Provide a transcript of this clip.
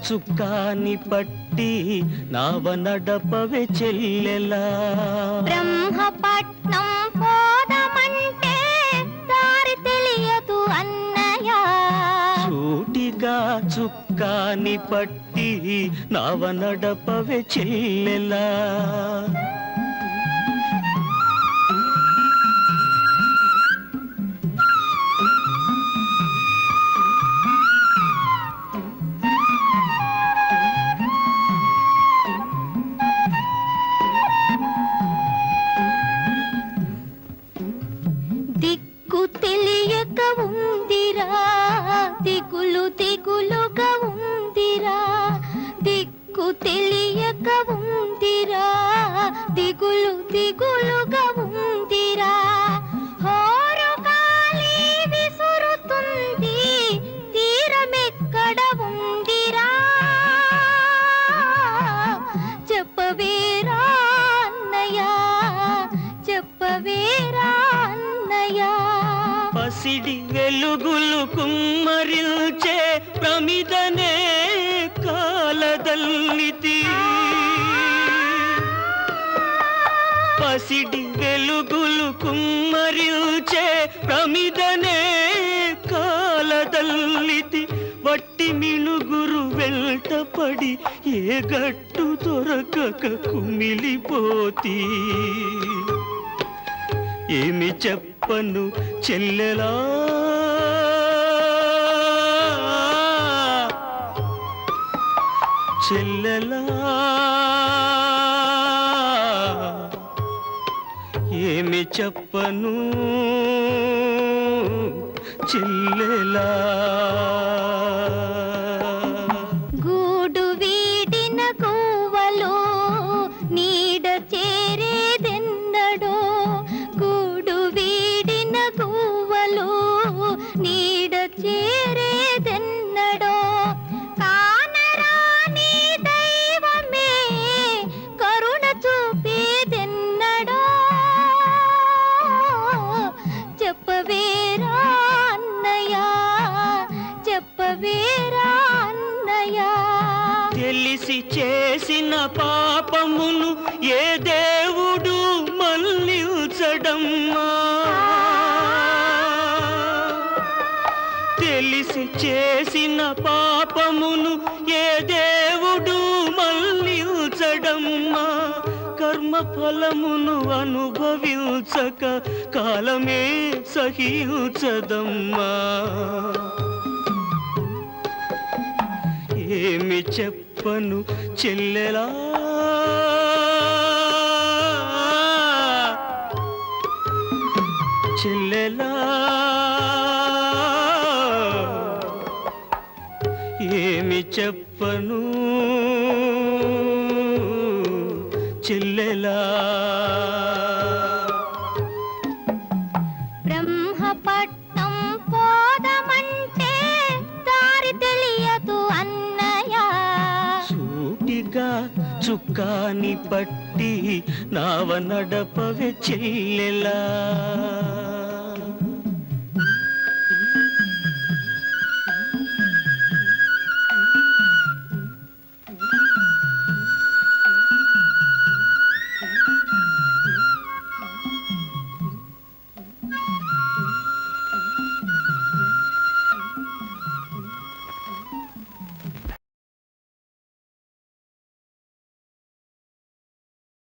చుక్కాని పట్టి నావ నడపవే చెల్లెలా. బ్రహ్మపట్నం పోదమంటే దారి తెలియదు అన్నయ్య. సూటిగా చుక్కాని పట్టి నావ నడపవే చెల్లెలా. దిక్కు తెలియక ఉందిరా, దిగులు దిగులుగా ఉందిరా. దిక్కు తెలియక ఉందిరా, దిగులు దిగులుగా ఉందిరా. హోరు గాలి విసురుతుంది, తీరమెక్కడ ఉందిరా. చెప్పవేరా అన్నయ్య, చెప్పవేరా అన్నయ్య. పసిడి వెలుగులు కుమ్మరిల్చే ప్రమిదనే కాలదల్లితి. పసిడి వెలుగులు కుమ్మరిల్చే ప్రమిదనే కాలదల్లితి. వట్టి మినుగురు వెంటపడి ఏ గట్టు దొరకక కుమిలిపోతి. ఏమి చెప్పను చెల్లెలా, చెల్లెలా, ఏమి చెప్పను చెల్లెలా. గూడు వీడిన గువ్వలు నీడ చేరేదెన్నడో. గూడు వీడిన గువ్వలు నీడ చేరేదెన్నడో. కానరాని దైవమే కరుణ చూపేదెన్నడో. చెప్పవేరా అన్నయ్య, చెప్పవేరా అన్నయ్య. తెలిసి చేసిన పాపమును ఏ దేవుడు మన్నించడమ్మా. తెలిసి చేసిన పాపమును ఏ దేవుడు మన్నించడమ్మా. కర్మ ఫలమును అనుభవించక కాలమే సహించదమ్మా. ఏమి చెప్పను చెల్లెలా, చెల్లెలా, ఏమి చెప్పను చెల్లెలా. బ్రహ్మపట్నం పోదమంటే దారి తెలియదు అన్నయ్య. సూటిగా చుక్కాని పట్టి నావ నడపవే చెల్లెలా.